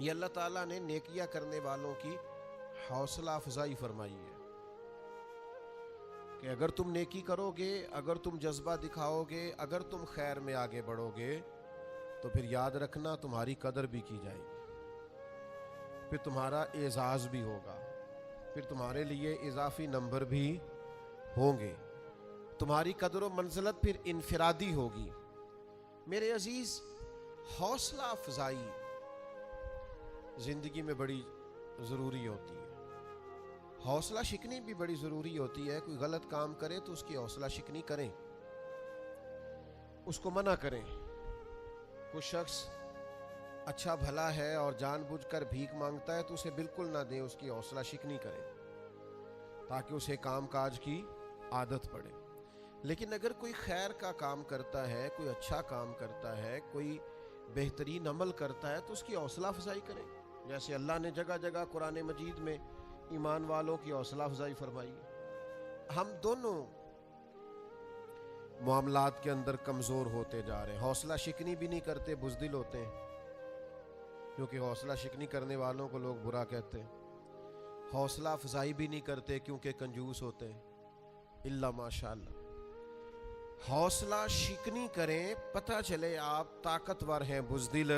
یہ اللہ تعالیٰ نے نیکیاں کرنے والوں کی حوصلہ افزائی فرمائی ہے کہ اگر تم نیکی کرو گے، اگر تم جذبہ دکھاؤ گے، اگر تم خیر میں آگے بڑھو گے تو پھر یاد رکھنا تمہاری قدر بھی کی جائے گی، پھر تمہارا اعزاز بھی ہوگا، پھر تمہارے لیے اضافی نمبر بھی ہوں گے، تمہاری قدر و منزلت پھر انفرادی ہوگی۔ میرے عزیز، حوصلہ افزائی زندگی میں بڑی ضروری ہوتی ہے۔ حوصلہ شکنی بھی بڑی ضروری ہوتی ہے۔ کوئی غلط کام کرے تو اس کی حوصلہ شکنی کریں، اس کو منع کریں۔ کوئی شخص اچھا بھلا ہے اور جان بوجھ کر بھیک مانگتا ہے تو اسے بالکل نہ دیں، اس کی حوصلہ شکنی کریں تاکہ اسے کام کاج کی عادت پڑے۔ لیکن اگر کوئی خیر کا کام کرتا ہے، کوئی اچھا کام کرتا ہے، کوئی بہترین عمل کرتا ہے تو اس کی حوصلہ افزائی کریں، جیسے اللہ نے جگہ جگہ قرآن مجید میں ایمان والوں کی حوصلہ افزائی فرمائی ہے۔ ہم دونوں معاملات کے اندر کمزور ہوتے جا رہے ہیں، حوصلہ شکنی بھی نہیں کرتے، بزدل ہوتے ہیں، کیونکہ حوصلہ شکنی کرنے والوں کو لوگ برا کہتے ہیں۔ حوصلہ افزائی بھی نہیں کرتے کیونکہ کنجوس ہوتے ہیں، الا ماشاءاللہ۔ حوصلہ شکنی کریں، پتہ چلے آپ طاقتور ہیں، بزدل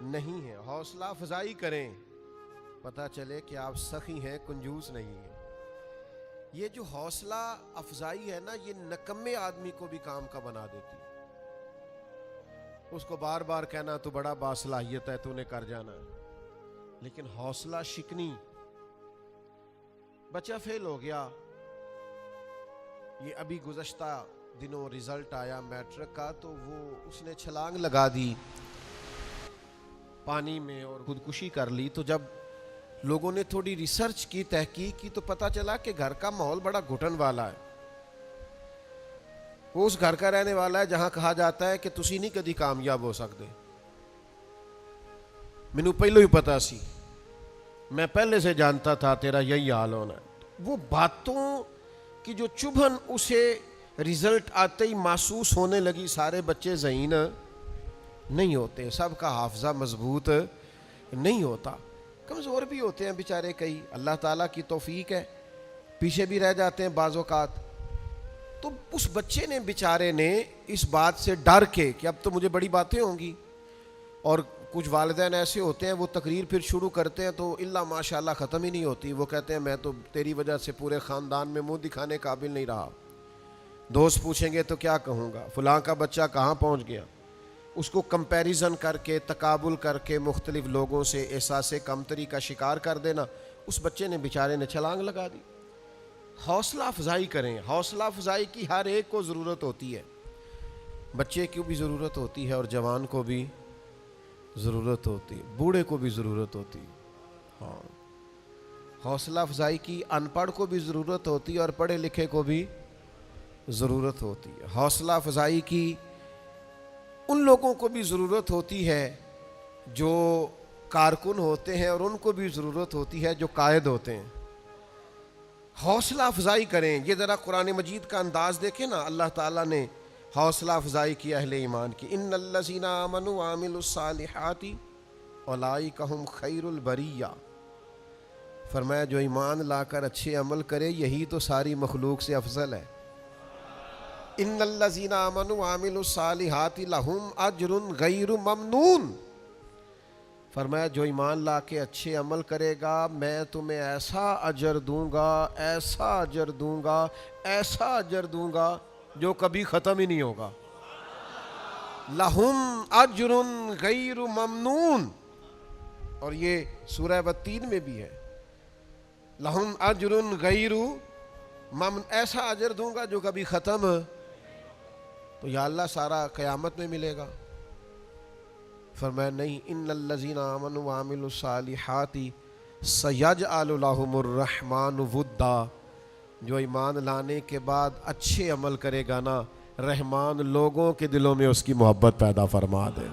نہیں ہیں۔ حوصلہ افزائی کریں، پتہ چلے کہ آپ سخی ہیں، کنجوس نہیں ہیں۔ یہ جو حوصلہ افزائی ہے نا، یہ نکمے آدمی کو بھی کام کا بنا دیتی ہے۔ اس کو بار بار کہنا تو بڑا باصلاحیت ہے، تو نے کر جانا ہے۔ لیکن حوصلہ شکنی، بچہ فیل ہو گیا، یہ ابھی گزشتہ دنوں رزلٹ آیا میٹرک کا، تو وہ اس نے چھلانگ لگا دی پانی میں اور خودکشی کر لی۔ تو جب لوگوں نے تھوڑی ریسرچ کی، تحقیق کی، تو پتہ چلا کہ گھر کا ماحول بڑا گھٹن والا ہے۔ وہ اس گھر کا رہنے والا ہے جہاں کہا جاتا ہے کہ تسی نہیں کدی کامیاب ہو سکتے۔ مینوں پہلو ہی پتا سی، میں پہلے سے جانتا تھا تیرا یہی حال ہونا ہے۔ وہ باتوں کی جو چبھن اسے رزلٹ آتے ہی محسوس ہونے لگی۔ سارے بچے ذہین نہیں ہوتے، سب کا حافظہ مضبوط نہیں ہوتا، کمزور بھی ہوتے ہیں بیچارے کئی، اللہ تعالیٰ کی توفیق ہے، پیچھے بھی رہ جاتے ہیں بعض اوقات۔ تو اس بچے نے بیچارے نے اس بات سے ڈر کے کہ اب تو مجھے بڑی باتیں ہوں گی، اور کچھ والدین ایسے ہوتے ہیں وہ تقریر پھر شروع کرتے ہیں تو الا ماشاءاللہ ختم ہی نہیں ہوتی۔ وہ کہتے ہیں میں تو تیری وجہ سے پورے خاندان میں منہ دکھانے قابل نہیں رہا، دوست پوچھیں گے تو کیا کہوں گا، فلاں کا بچہ کہاں پہنچ گیا۔ اس کو کمپیریزن کر کے، تقابل کر کے مختلف لوگوں سے احساس کمتری کا شکار کر دینا، اس بچے نے بیچارے نے چھلانگ لگا دی۔ حوصلہ افزائی کریں، حوصلہ افزائی کی ہر ایک کو ضرورت ہوتی ہے، بچے کی بھی ضرورت ہوتی ہے اور جوان کو بھی ضرورت ہوتی ہے، بوڑھے کو بھی ضرورت ہوتی ہے۔ ہاں، حوصلہ افزائی کی ان پڑھ کو بھی ضرورت ہوتی ہے اور پڑھے لکھے کو بھی ضرورت ہوتی ہے۔ حوصلہ افزائی کی ان لوگوں کو بھی ضرورت ہوتی ہے جو کارکن ہوتے ہیں، اور ان کو بھی ضرورت ہوتی ہے جو قائد ہوتے ہیں۔ حوصلہ افزائی کریں۔ یہ ذرا قرآن مجید کا انداز دیکھیں نا، اللہ تعالیٰ نے حوصلہ افزائی کی اہل ایمان کی۔ ان الذین آمنوا وعملوا الصالحات اولئک ھم خیر البریہ، فرمایا جو ایمان لا کر اچھے عمل کرے یہی تو ساری مخلوق سے افضل ہے۔ ان الذین آمنوا وعملوا الصالحات لہم اجر غیر ممنون، فرمایا جو ایمان لا کے اچھے عمل کرے گا میں تمہیں ایسا اجر دوں گا، ایسا اجر دوں گا، ایسا اجر دوں گا جو کبھی ختم ہی نہیں ہوگا۔ لہم اجر غیر ممنون، اور یہ سورہ والتین میں بھی ہے، لہم اجر غیر ممنون، ایسا اجر دوں گا جو کبھی ختم۔ تو یا اللہ سارا قیامت میں ملے گا؟ فرمایا نہیں، ان الذین آمنوا وعملوا الصالحات سیجعل لهم الرحمن ودا، جو ایمان لانے کے بعد اچھے عمل کرے گا نا، رحمان لوگوں کے دلوں میں اس کی محبت پیدا فرما دے۔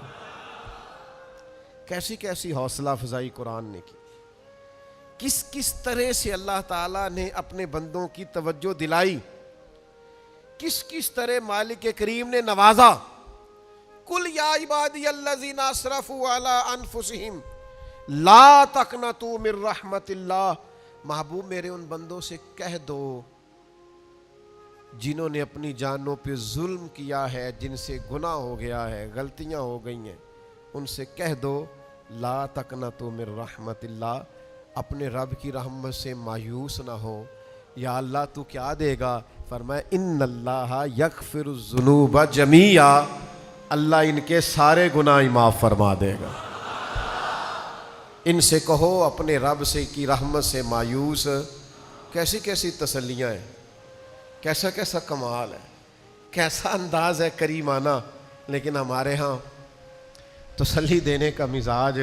کیسی کیسی حوصلہ افزائی قرآن نے کی، کس کس طرح سے اللہ تعالیٰ نے اپنے بندوں کی توجہ دلائی، کس کس طرح مالک کریم نے نوازا۔ قل یا عبادی الذین اسرفوا علی انفسہم لا تقنطوا من رحمت اللہ، محبوب میرے ان بندوں سے کہہ دو جنہوں نے اپنی جانوں پہ ظلم کیا ہے، جن سے گناہ ہو گیا ہے، غلطیاں ہو گئی ہیں، ان سے کہہ دو لا تقنطوا من رحمت اللہ، اپنے رب کی رحمت سے مایوس نہ ہو۔ یا اللہ تو کیا دے گا؟ فرمایا ان اللہ یغفر الذنوب جمیعا، اللہ ان کے سارے گناہ معاف فرما دے گا۔ ان سے کہو اپنے رب سے کی رحمت سے مایوس۔ کیسی کیسی تسلیاں ہیں، کیسا کیسا کمال ہے، کیسا انداز ہے کریمانہ، لیکن ہمارے ہاں تسلی دینے کا مزاج،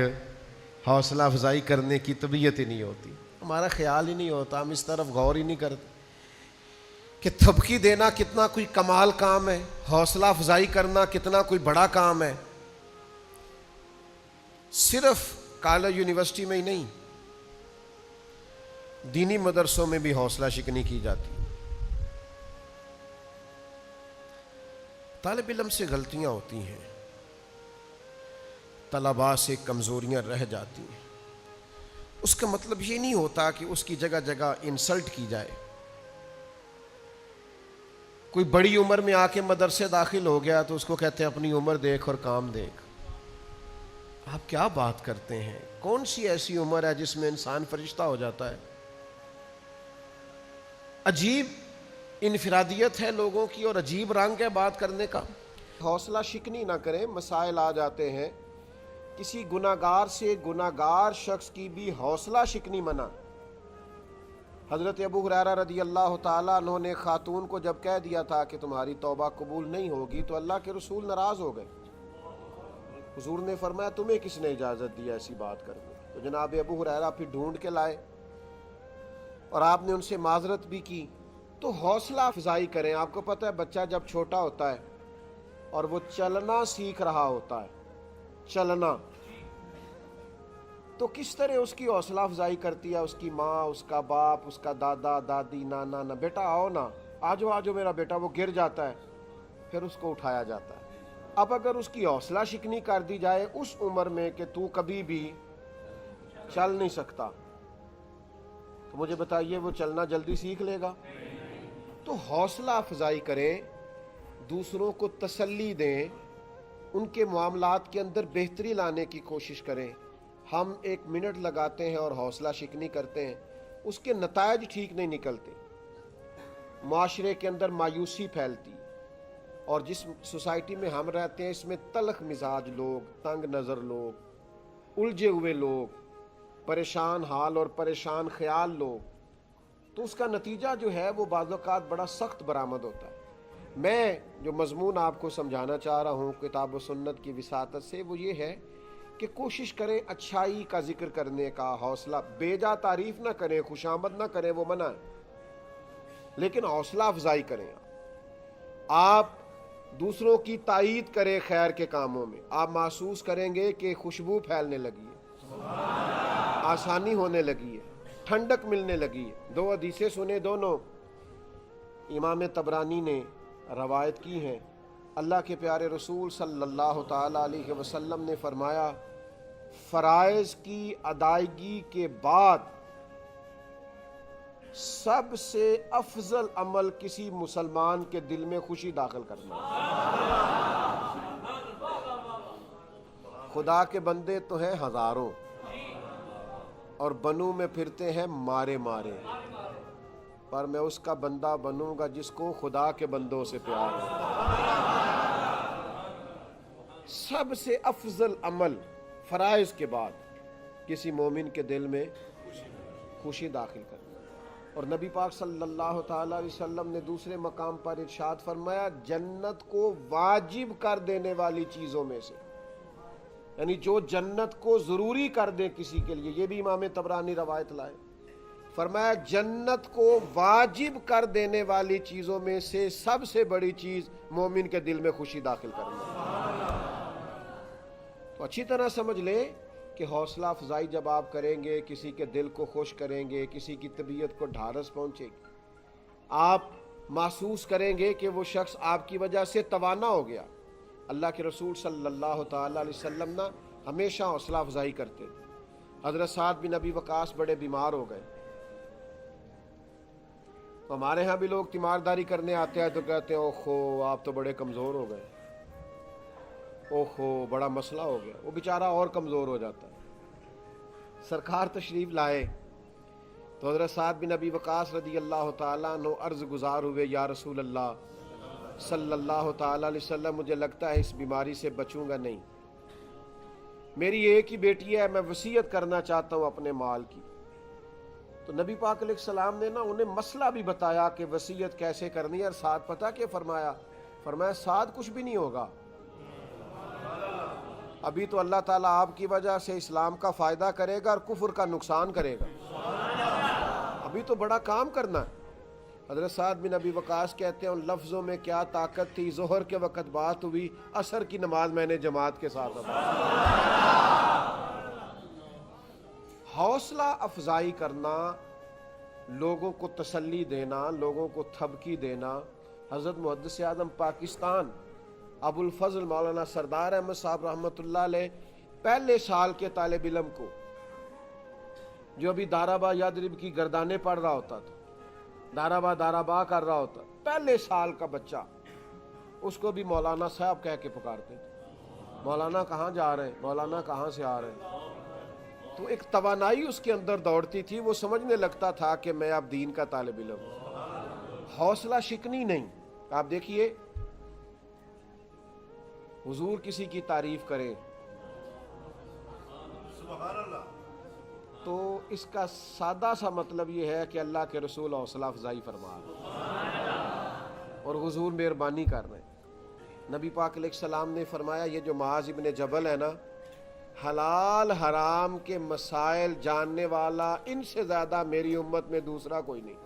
حوصلہ افزائی کرنے کی طبیعت ہی نہیں ہوتی، ہمارا خیال ہی نہیں ہوتا، ہم اس طرف غور ہی نہیں کرتے کہ تھپکی دینا کتنا کوئی کمال کام ہے، حوصلہ افزائی کرنا کتنا کوئی بڑا کام ہے۔ صرف کالج یونیورسٹی میں ہی نہیں، دینی مدرسوں میں بھی حوصلہ شکنی کی جاتی ہے۔ طالب علم سے غلطیاں ہوتی ہیں، طلباء سے کمزوریاں رہ جاتی ہیں، اس کا مطلب یہ نہیں ہوتا کہ اس کی جگہ جگہ انسلٹ کی جائے۔ کوئی بڑی عمر میں آ کے مدرسے داخل ہو گیا تو اس کو کہتے ہیں اپنی عمر دیکھ اور کام دیکھ۔ آپ کیا بات کرتے ہیں؟ کون سی ایسی عمر ہے جس میں انسان فرشتہ ہو جاتا ہے؟ عجیب انفرادیت ہے لوگوں کی اور عجیب رنگ ہے بات کرنے کا۔ حوصلہ شکنی نہ کریں، مسائل آ جاتے ہیں، کسی گناہگار سے گناہگار شخص کی بھی حوصلہ شکنی منع۔ حضرت ابو ہریرہ رضی اللہ تعالیٰ عنہ نے خاتون کو جب کہہ دیا تھا کہ تمہاری توبہ قبول نہیں ہوگی تو اللہ کے رسول ناراض ہو گئے۔ حضور نے فرمایا تمہیں کس نے اجازت دی ایسی بات کرنے؟ تو جناب ابو ہریرہ پھر ڈھونڈ کے لائے اور آپ نے ان سے معذرت بھی کی۔ تو حوصلہ افزائی کریں۔ آپ کو پتہ ہے بچہ جب چھوٹا ہوتا ہے اور وہ چلنا سیکھ رہا ہوتا ہے، چلنا، تو کس طرح اس کی حوصلہ افزائی کرتی ہے اس کی ماں، اس کا باپ، اس کا دادا دادی، نانا نا، بیٹا آؤ نا، آجو آجو میرا بیٹا، وہ گر جاتا ہے پھر اس کو اٹھایا جاتا ہے۔ اب اگر اس کی حوصلہ شکنی کر دی جائے اس عمر میں کہ تو کبھی بھی چل نہیں سکتا، تو مجھے بتائیے وہ چلنا جلدی سیکھ لے گا؟ تو حوصلہ افزائی کریں، دوسروں کو تسلی دیں، ان کے معاملات کے اندر بہتری لانے کی کوشش کریں۔ ہم 1 منٹ لگاتے ہیں اور حوصلہ شکنی کرتے ہیں، اس کے نتائج ٹھیک نہیں نکلتے، معاشرے کے اندر مایوسی پھیلتی، اور جس سوسائٹی میں ہم رہتے ہیں اس میں تلخ مزاج لوگ، تنگ نظر لوگ، الجھے ہوئے لوگ، پریشان حال اور پریشان خیال لوگ، تو اس کا نتیجہ جو ہے وہ بعض اوقات بڑا سخت برآمد ہوتا ہے۔ میں جو مضمون آپ کو سمجھانا چاہ رہا ہوں کتاب و سنت کی وساطت سے وہ یہ ہے کہ کوشش کریں اچھائی کا ذکر کرنے کا، حوصلہ، بیجا تعریف نہ کریں، خوشامد نہ کریں، وہ منع ہے، لیکن حوصلہ افزائی کریں۔ آپ دوسروں کی تائید کریں خیر کے کاموں میں، آپ محسوس کریں گے کہ خوشبو پھیلنے لگی ہے، آسانی ہونے لگی ہے، ٹھنڈک ملنے لگی ہے۔ 2 حدیثیں سنیں، دونوں امام طبرانی نے روایت کی ہیں۔ اللہ کے پیارے رسول صلی اللہ تعالیٰ علیہ وسلم نے فرمایا فرائض کی ادائیگی کے بعد سب سے افضل عمل کسی مسلمان کے دل میں خوشی داخل کرنا۔ خدا کے بندے تو ہیں ہزاروں اور بنوں میں پھرتے ہیں مارے مارے، پر میں اس کا بندہ بنوں گا جس کو خدا کے بندوں سے پیار ہے۔ سب سے افضل عمل فرائض کے بعد کسی مومن کے دل میں خوشی داخل کرنا۔ اور نبی پاک صلی اللہ تعالیٰ علیہ وسلم نے دوسرے مقام پر ارشاد فرمایا جنت کو واجب کر دینے والی چیزوں میں سے، یعنی جو جنت کو ضروری کر دے کسی کے لیے، یہ بھی امام طبرانی روایت لائے، فرمایا جنت کو واجب کر دینے والی چیزوں میں سے سب سے بڑی چیز مومن کے دل میں خوشی داخل کرنا۔ تو اچھی طرح سمجھ لیں کہ حوصلہ افزائی جب آپ کریں گے، کسی کے دل کو خوش کریں گے، کسی کی طبیعت کو ڈھارس پہنچے گی، آپ محسوس کریں گے کہ وہ شخص آپ کی وجہ سے توانا ہو گیا۔ اللہ کے رسول صلی اللہ تعالیٰ علیہ وسلم نا ہمیشہ حوصلہ افزائی کرتے، حضرت سعد بن ابی وقاص بڑے بیمار ہو گئے. تو ہمارے ہاں بھی لوگ تیمارداری کرنے آتے ہیں تو کہتے ہیں اوہو آپ تو بڑے کمزور ہو گئے, اوہو بڑا مسئلہ ہو گیا. وہ بیچارہ اور کمزور ہو جاتا ہے. سرکار تشریف لائے تو حضرت سعد بن ابی وقاص رضی اللہ تعالیٰ عنہ عرض گزار ہوئے, یا رسول اللہ صلی اللہ تعالیٰ علیہ وسلم, مجھے لگتا ہے اس بیماری سے بچوں گا نہیں. میری ایک ہی بیٹی ہے, میں وصیت کرنا چاہتا ہوں اپنے مال کی. تو نبی پاک علیہ السلام نے نا انہیں مسئلہ بھی بتایا کہ وصیت کیسے کرنی ہے. اور سعد پتہ کہ فرمایا سعد کچھ بھی نہیں ہوگا, ابھی تو اللہ تعالیٰ آپ کی وجہ سے اسلام کا فائدہ کرے گا اور کفر کا نقصان کرے گا, ابھی تو بڑا کام کرنا ہے. حضرت سعد بن ابی وقاص کہتے ہیں ان لفظوں میں کیا طاقت تھی, ظہر کے وقت بات ہوئی, عصر کی نماز میں نے جماعت کے ساتھ حوصلہ افزائی کرنا, لوگوں کو تسلی دینا, لوگوں کو تھبکی دینا. حضرت محدث اعظم پاکستان ابو الفضل مولانا سردار احمد صاحب رحمۃ اللہ علیہ پہلے سال کے طالب علم کو جو ابھی دارابا یادرب کی گردانے پڑھ رہا ہوتا تھا, دارابا کر رہا ہوتا, پہلے سال کا بچہ, اس کو بھی مولانا صاحب کہہ کے پکارتے تھے. مولانا کہاں جا رہے ہیں, مولانا کہاں سے آ رہے ہیں. تو ایک توانائی اس کے اندر دوڑتی تھی, وہ سمجھنے لگتا تھا کہ میں اب دین کا طالب علم ہوں. حوصلہ شکنی نہیں. آپ دیکھیے حضور کسی کی تعریف کرے تو اس کا سادہ سا مطلب یہ ہے کہ اللہ کے رسول حوصلہ افزائی فرما اور حضور مہربانی کر رہے ہیں. نبی پاک علیہ السلام نے فرمایا یہ جو معاذ ابن جبل ہے نا, حلال حرام کے مسائل جاننے والا ان سے زیادہ میری امت میں دوسرا کوئی نہیں.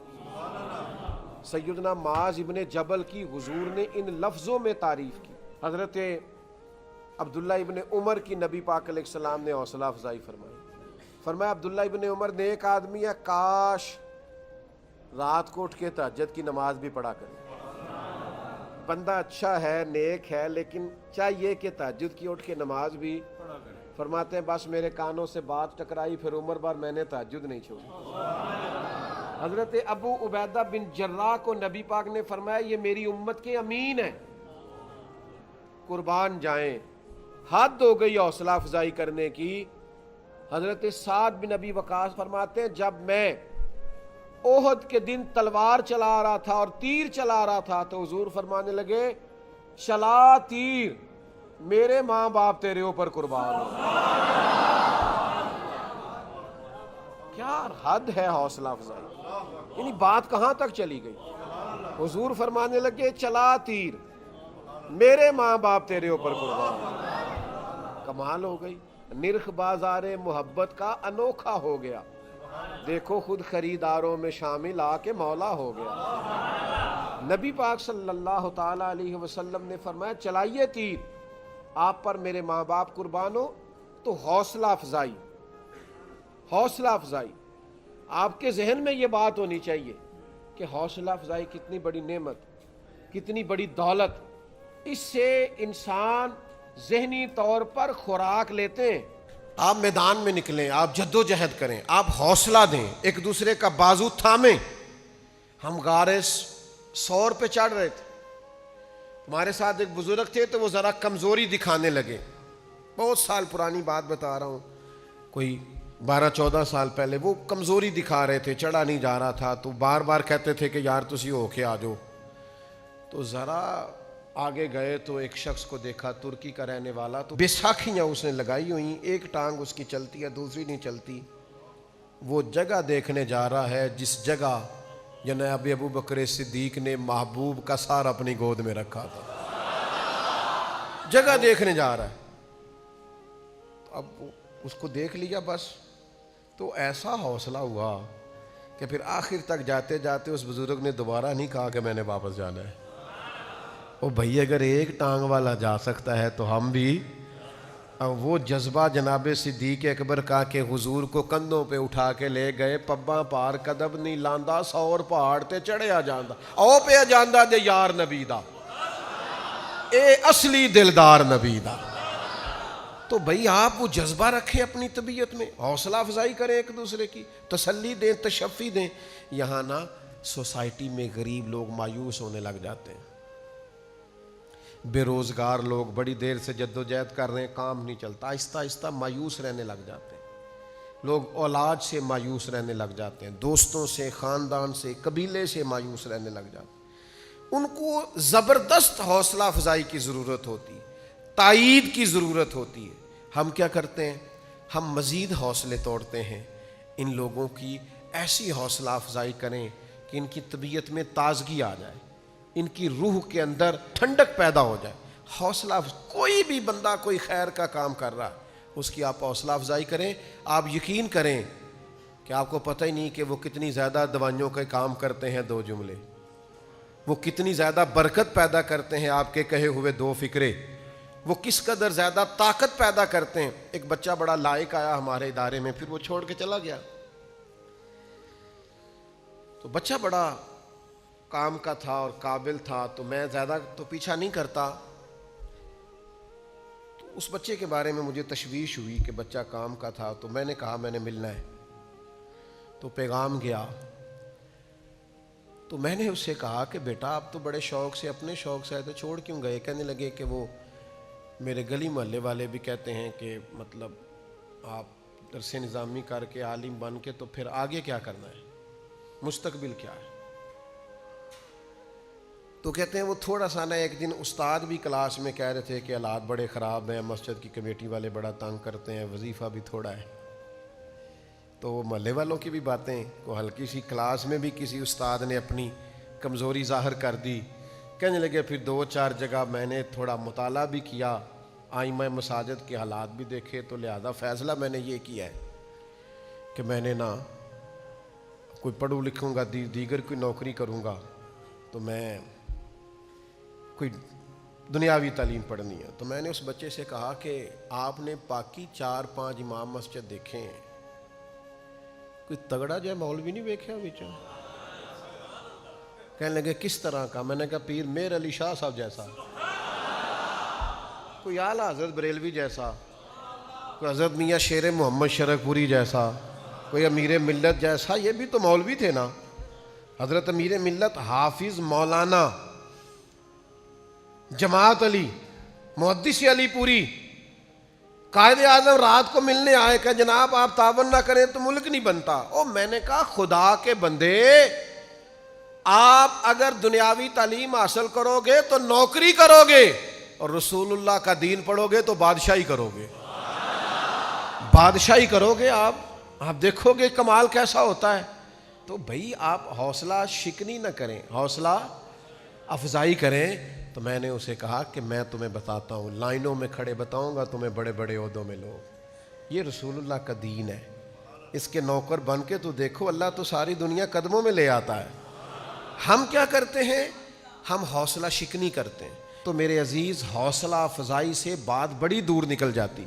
سیدنا معاذ ابن جبل کی حضور نے ان لفظوں میں تعریف کی. حضرت عبداللہ ابن عمر کی نبی پاک علیہ السلام نے حوصلہ افزائی فرمایا عبداللہ ابن عمر نیک آدمی ہے, کاش رات کو اٹھ کے تہجد کی نماز بھی پڑھا کرے. بندہ اچھا ہے, نیک ہے, لیکن چاہیے کہ تہجد کی اٹھ کے نماز بھی. فرماتے ہیں بس میرے کانوں سے بات ٹکرائی, پھر عمر بار میں نے تہجد نہیں چھوڑی. حضرت ابو عبیدہ بن جراح کو نبی پاک نے فرمایا یہ میری امت کے امین ہیں, قربان جائیں. حد ہو گئی حوصلہ افزائی کرنے کی. حضرت سعد بن ابی وقاص فرماتے ہیں جب میں احد کے دن تلوار چلا رہا تھا اور تیر چلا رہا تھا تو حضور فرمانے لگے چلا تیر, میرے ماں باپ تیرے اوپر قربان ہو. کیا حد ہے حوصلہ افزائی, یعنی بات کہاں تک چلی گئی. حضور فرمانے لگے چلا تیر, میرے ماں باپ تیرے اوپر قربان ہو. کمال ہو گئی. نرخ بازار محبت کا انوکھا ہو گیا, دیکھو خود خریداروں میں شامل آ کے مولا ہو گیا. نبی پاک صلی اللہ تعالی علیہ وسلم نے فرمایا چلائیے تیر, آپ پر میرے ماں باپ قربان ہو. تو حوصلہ افزائی آپ کے ذہن میں یہ بات ہونی چاہیے کہ حوصلہ افزائی کتنی بڑی نعمت, کتنی بڑی دولت. اس سے انسان ذہنی طور پر خوراک لیتے ہیں. آپ میدان میں نکلیں, آپ جد و جہد کریں, آپ حوصلہ دیں, ایک دوسرے کا بازو تھامیں. ہم غار سور پہ چڑھ رہے تھے, ہمارے ساتھ ایک بزرگ تھے تو وہ ذرا کمزوری دکھانے لگے. بہت سال پرانی بات بتا رہا ہوں, کوئی 12-14 سال پہلے. وہ کمزوری دکھا رہے تھے, چڑھا نہیں جا رہا تھا, تو بار بار کہتے تھے کہ یار تسی ہو کے آ جاؤ. تو ذرا آگے گئے تو ایک شخص کو دیکھا, ترکی کا رہنے والا, تو بیساکھیاں اس نے لگائی ہوئی, ایک ٹانگ اس کی چلتی ہے دوسری نہیں چلتی. وہ جگہ دیکھنے جا رہا ہے جس جگہ جناب ابو بکر صدیق نے محبوب کا سار اپنی گود میں رکھا تھا. جگہ دیکھنے جا رہا ہے. اب اس کو دیکھ لیا بس, تو ایسا حوصلہ ہوا کہ پھر آخر تک جاتے جاتے اس بزرگ نے دوبارہ نہیں کہا کہ میں نے واپس جانا ہے. او بھائی اگر ایک ٹانگ والا جا سکتا ہے تو ہم بھی. وہ جذبہ جناب صدیق اکبر کا کہ حضور کو کندھوں پہ اٹھا کے لے گئے, پباں پار قدم نہیں لاندا, 100 پہاڑ تے چڑھیا جاندا, او پہ جاندا دے یار نبی دا, اے اصلی دلدار نبی دا. تو تو بھئی آپ وہ جذبہ رکھیں اپنی طبیعت میں، حوصلہ افزائی کریں ایک دوسرے کی، تسلی دیں، تشفی دیں. یہاں نا سوسائٹی میں غریب لوگ مایوس ہونے لگ جاتے ہیں، بے روزگار لوگ بڑی دیر سے جدوجہد کر رہے ہیں، کام نہیں چلتا، آہستہ آہستہ مایوس رہنے لگ جاتے ہیں. لوگ اولاد سے مایوس رہنے لگ جاتے ہیں، دوستوں سے، خاندان سے، قبیلے سے مایوس رہنے لگ جاتے ہیں. ان کو زبردست حوصلہ افزائی کی ضرورت ہوتی، تائید کی ضرورت ہوتی ہے. ہم کیا کرتے ہیں؟ ہم مزید حوصلے توڑتے ہیں. ان لوگوں کی ایسی حوصلہ افزائی کریں کہ ان کی طبیعت میں تازگی آ جائے، ان کی روح کے اندر ٹھنڈک پیدا ہو جائے. حوصلہ کوئی بھی بندہ کوئی خیر کا کام کر رہا ہے، اس کی آپ حوصلہ افزائی کریں. آپ یقین کریں کہ آپ کو پتہ ہی نہیں کہ وہ کتنی زیادہ دوائیوں کا کام کرتے ہیں. دو جملے وہ کتنی زیادہ برکت پیدا کرتے ہیں، آپ کے کہے ہوئے دو فکرے وہ کس قدر زیادہ طاقت پیدا کرتے ہیں. ایک بچہ بڑا لائق آیا ہمارے ادارے میں، پھر وہ چھوڑ کے چلا گیا. تو بچہ بڑا کام کا تھا اور قابل تھا، تو میں زیادہ تو پیچھا نہیں کرتا. تو اس بچے کے بارے میں مجھے تشویش ہوئی کہ بچہ کام کا تھا، تو میں نے کہا میں نے ملنا ہے. تو پیغام گیا. تو میں نے اس سے کہا کہ بیٹا آپ تو بڑے شوق سے، اپنے شوق سے آئے تھے، چھوڑ کیوں گئے؟ کہنے لگے کہ وہ میرے گلی محلے والے بھی کہتے ہیں کہ مطلب آپ درس نظامی کر کے عالم بن کے تو پھر آگے کیا کرنا ہے، مستقبل کیا ہے. تو کہتے ہیں وہ تھوڑا سا نا، ایک دن استاد بھی کلاس میں کہہ رہے تھے کہ حالات بڑے خراب ہیں، مسجد کی کمیٹی والے بڑا تنگ کرتے ہیں، وظیفہ بھی تھوڑا ہے. تو وہ محلے والوں کی بھی باتیں کو ہلکی سی کلاس میں بھی کسی استاد نے اپنی کمزوری ظاہر کر دی. کہنے لگے پھر دو چار جگہ میں نے تھوڑا مطالعہ بھی کیا، آئمہ مساجد کے حالات بھی دیکھے، تو لہذا فیصلہ میں نے یہ کیا ہے کہ میں نے نا کوئی پڑھوں لکھوں گا، دیگر کوئی نوکری کروں گا، تو میں کوئی دنیاوی تعلیم پڑھنی ہے. تو میں نے اس بچے سے کہا کہ آپ نے باقی 4-5 امام مسجد دیکھے ہیں، کوئی تگڑا جو ہے مولوی نہیں دیکھا بچہ؟ کہنے لگے کس طرح کا؟ میں نے کہا پیر میر علی شاہ صاحب جیسا، کوئی اعلی حضرت بریلوی جیسا، کوئی حضرت میاں شیر محمد شرف پوری جیسا، کوئی امیر ملت جیسا. یہ بھی تو مولوی تھے نا. حضرت امیر ملت حافظ مولانا جماعت علی محدث علی پوری قائد اعظم رات کو ملنے آئے کہ جناب آپ تعاون نہ کریں تو ملک نہیں بنتا. او میں نے کہا خدا کے بندے، آپ اگر دنیاوی تعلیم حاصل کرو گے تو نوکری کرو گے، اور رسول اللہ کا دین پڑھو گے تو بادشاہی کرو گے. بادشاہی کرو گے آپ دیکھو گے کمال کیسا ہوتا ہے. تو بھئی آپ حوصلہ شکنی نہ کریں، حوصلہ افزائی کریں. تو میں نے اسے کہا کہ میں تمہیں بتاتا ہوں، لائنوں میں کھڑے بتاؤں گا تمہیں بڑے بڑے عہدوں میں لوگ. یہ رسول اللہ کا دین ہے، اس کے نوکر بن کے تو دیکھو، اللہ تو ساری دنیا قدموں میں لے آتا ہے. ہم کیا کرتے ہیں؟ ہم حوصلہ شکنی کرتے ہیں. تو میرے عزیز، حوصلہ افزائی سے بات بڑی دور نکل جاتی.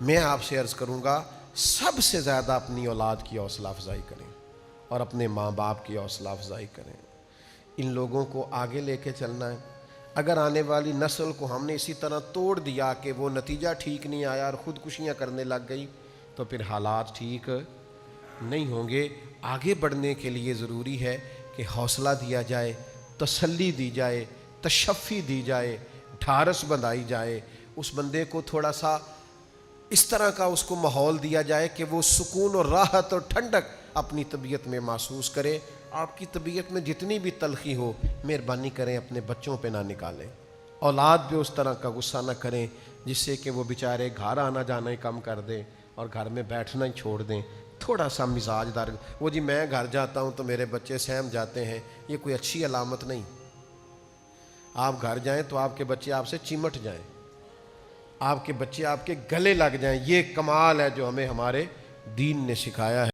میں آپ سے عرض کروں گا سب سے زیادہ اپنی اولاد کی حوصلہ افزائی کریں اور اپنے ماں باپ کی حوصلہ افزائی کریں. ان لوگوں کو آگے لے کے چلنا ہے. اگر آنے والی نسل کو ہم نے اسی طرح توڑ دیا کہ وہ نتیجہ ٹھیک نہیں آیا اور خودکشیاں کرنے لگ گئی، تو پھر حالات ٹھیک نہیں ہوں گے. آگے بڑھنے کے لیے ضروری ہے کہ حوصلہ دیا جائے، تسلی دی جائے، تشفی دی جائے، ڈھارس بندھائی جائے. اس بندے کو تھوڑا سا اس طرح کا اس کو ماحول دیا جائے کہ وہ سکون اور راحت اور ٹھنڈک اپنی طبیعت میں محسوس کرے. آپ کی طبیعت میں جتنی بھی تلخی ہو، مہربانی کریں اپنے بچوں پہ نہ نکالیں. اولاد بھی اس طرح کا غصہ نہ کریں جس سے کہ وہ بیچارے گھر آنا جانا ہی کم کر دیں اور گھر میں بیٹھنا ہی چھوڑ دیں. تھوڑا سا مزاج دار، وہ جی میں گھر جاتا ہوں تو میرے بچے سہم جاتے ہیں، یہ کوئی اچھی علامت نہیں. آپ گھر جائیں تو آپ کے بچے آپ سے چمٹ جائیں، آپ کے بچے آپ کے گلے لگ جائیں. یہ کمال ہے جو ہمیں ہمارے دین نے سکھایا ہے.